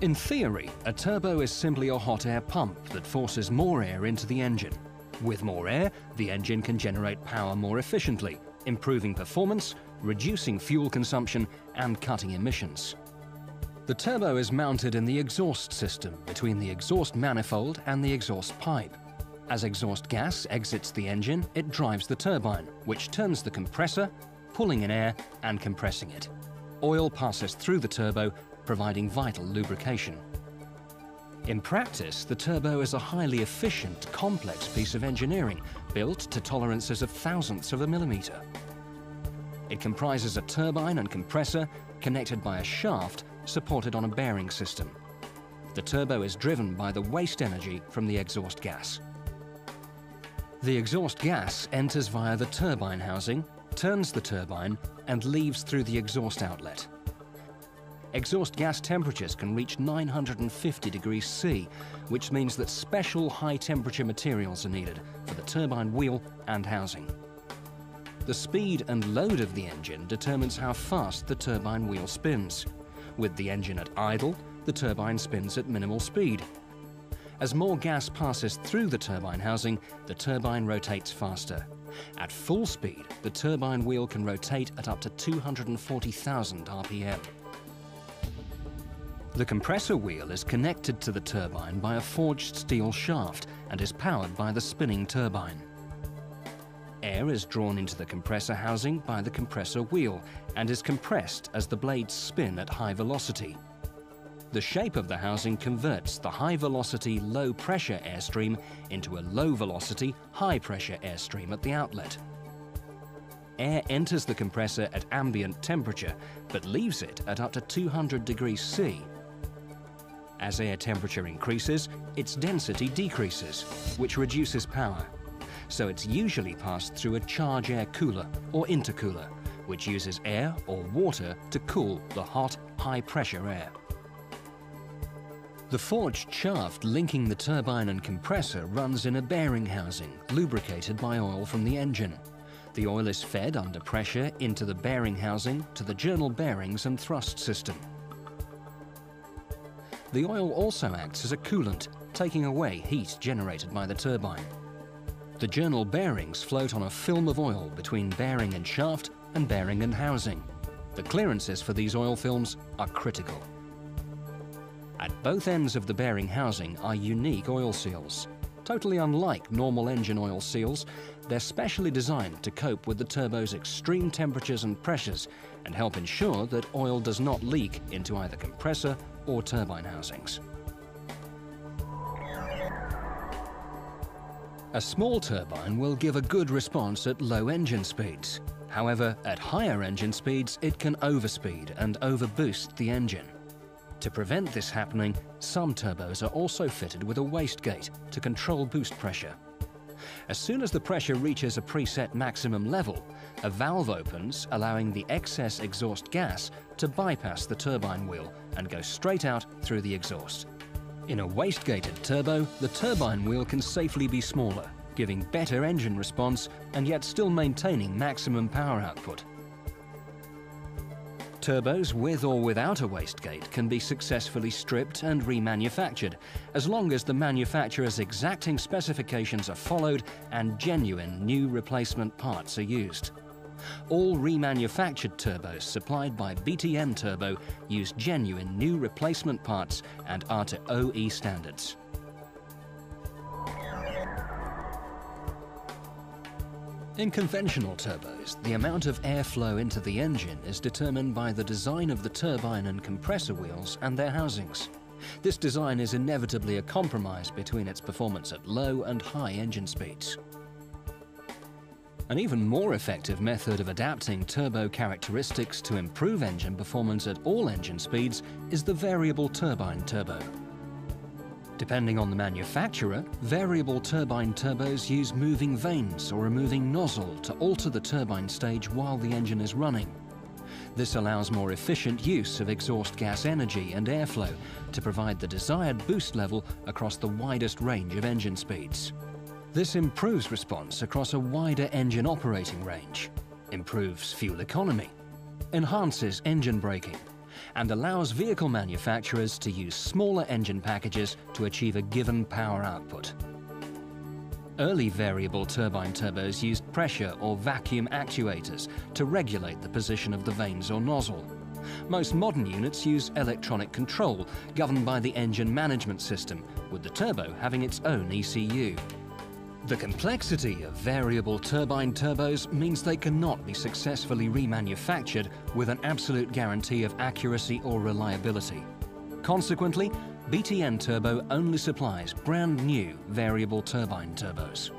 In theory, a turbo is simply a hot air pump that forces more air into the engine. With more air, the engine can generate power more efficiently, improving performance, reducing fuel consumption, and cutting emissions. The turbo is mounted in the exhaust system between the exhaust manifold and the exhaust pipe. As exhaust gas exits the engine, it drives the turbine, which turns the compressor, pulling in air and compressing it. Oil passes through the turbo, providing vital lubrication. In practice, the turbo is a highly efficient, complex piece of engineering built to tolerances of thousandths of a millimetre. It comprises a turbine and compressor connected by a shaft supported on a bearing system. The turbo is driven by the waste energy from the exhaust gas. The exhaust gas enters via the turbine housing, turns the turbine, and leaves through the exhaust outlet. Exhaust gas temperatures can reach 950 degrees C, which means that special high-temperature materials are needed for the turbine wheel and housing. The speed and load of the engine determines how fast the turbine wheel spins. With the engine at idle, the turbine spins at minimal speed. As more gas passes through the turbine housing, the turbine rotates faster. At full speed, the turbine wheel can rotate at up to 240,000 RPM. The compressor wheel is connected to the turbine by a forged steel shaft and is powered by the spinning turbine. Air is drawn into the compressor housing by the compressor wheel and is compressed as the blades spin at high velocity. The shape of the housing converts the high-velocity, low-pressure airstream into a low-velocity, high-pressure airstream at the outlet. Air enters the compressor at ambient temperature, but leaves it at up to 200 degrees C. As air temperature increases, its density decreases, which reduces power. So it's usually passed through a charge air cooler or intercooler, which uses air or water to cool the hot, high-pressure air. The forged shaft linking the turbine and compressor runs in a bearing housing, lubricated by oil from the engine. The oil is fed under pressure into the bearing housing to the journal bearings and thrust system. The oil also acts as a coolant, taking away heat generated by the turbine. The journal bearings float on a film of oil between bearing and shaft and bearing and housing. The clearances for these oil films are critical. At both ends of the bearing housing are unique oil seals. Totally unlike normal engine oil seals, they're specially designed to cope with the turbo's extreme temperatures and pressures and help ensure that oil does not leak into either compressor or turbine housings. A small turbine will give a good response at low engine speeds. However, at higher engine speeds, it can overspeed and overboost the engine. To prevent this happening, some turbos are also fitted with a wastegate to control boost pressure. As soon as the pressure reaches a preset maximum level, a valve opens, allowing the excess exhaust gas to bypass the turbine wheel and go straight out through the exhaust. In a wastegated turbo, the turbine wheel can safely be smaller, giving better engine response and yet still maintaining maximum power output. Turbos with or without a wastegate can be successfully stripped and remanufactured, as long as the manufacturer's exacting specifications are followed and genuine new replacement parts are used. All remanufactured turbos supplied by BTM Turbo use genuine new replacement parts and are to OE standards. In conventional turbos, the amount of airflow into the engine is determined by the design of the turbine and compressor wheels and their housings. This design is inevitably a compromise between its performance at low and high engine speeds. An even more effective method of adapting turbo characteristics to improve engine performance at all engine speeds is the variable turbine turbo. Depending on the manufacturer, variable turbine turbos use moving vanes or a moving nozzle to alter the turbine stage while the engine is running. This allows more efficient use of exhaust gas energy and airflow to provide the desired boost level across the widest range of engine speeds. This improves response across a wider engine operating range, improves fuel economy, enhances engine braking, and allows vehicle manufacturers to use smaller engine packages to achieve a given power output. Early variable turbine turbos used pressure or vacuum actuators to regulate the position of the vanes or nozzle. Most modern units use electronic control governed by the engine management system, with the turbo having its own ECU. The complexity of variable turbine turbos means they cannot be successfully remanufactured with an absolute guarantee of accuracy or reliability. Consequently, BTN Turbo only supplies brand new variable turbine turbos.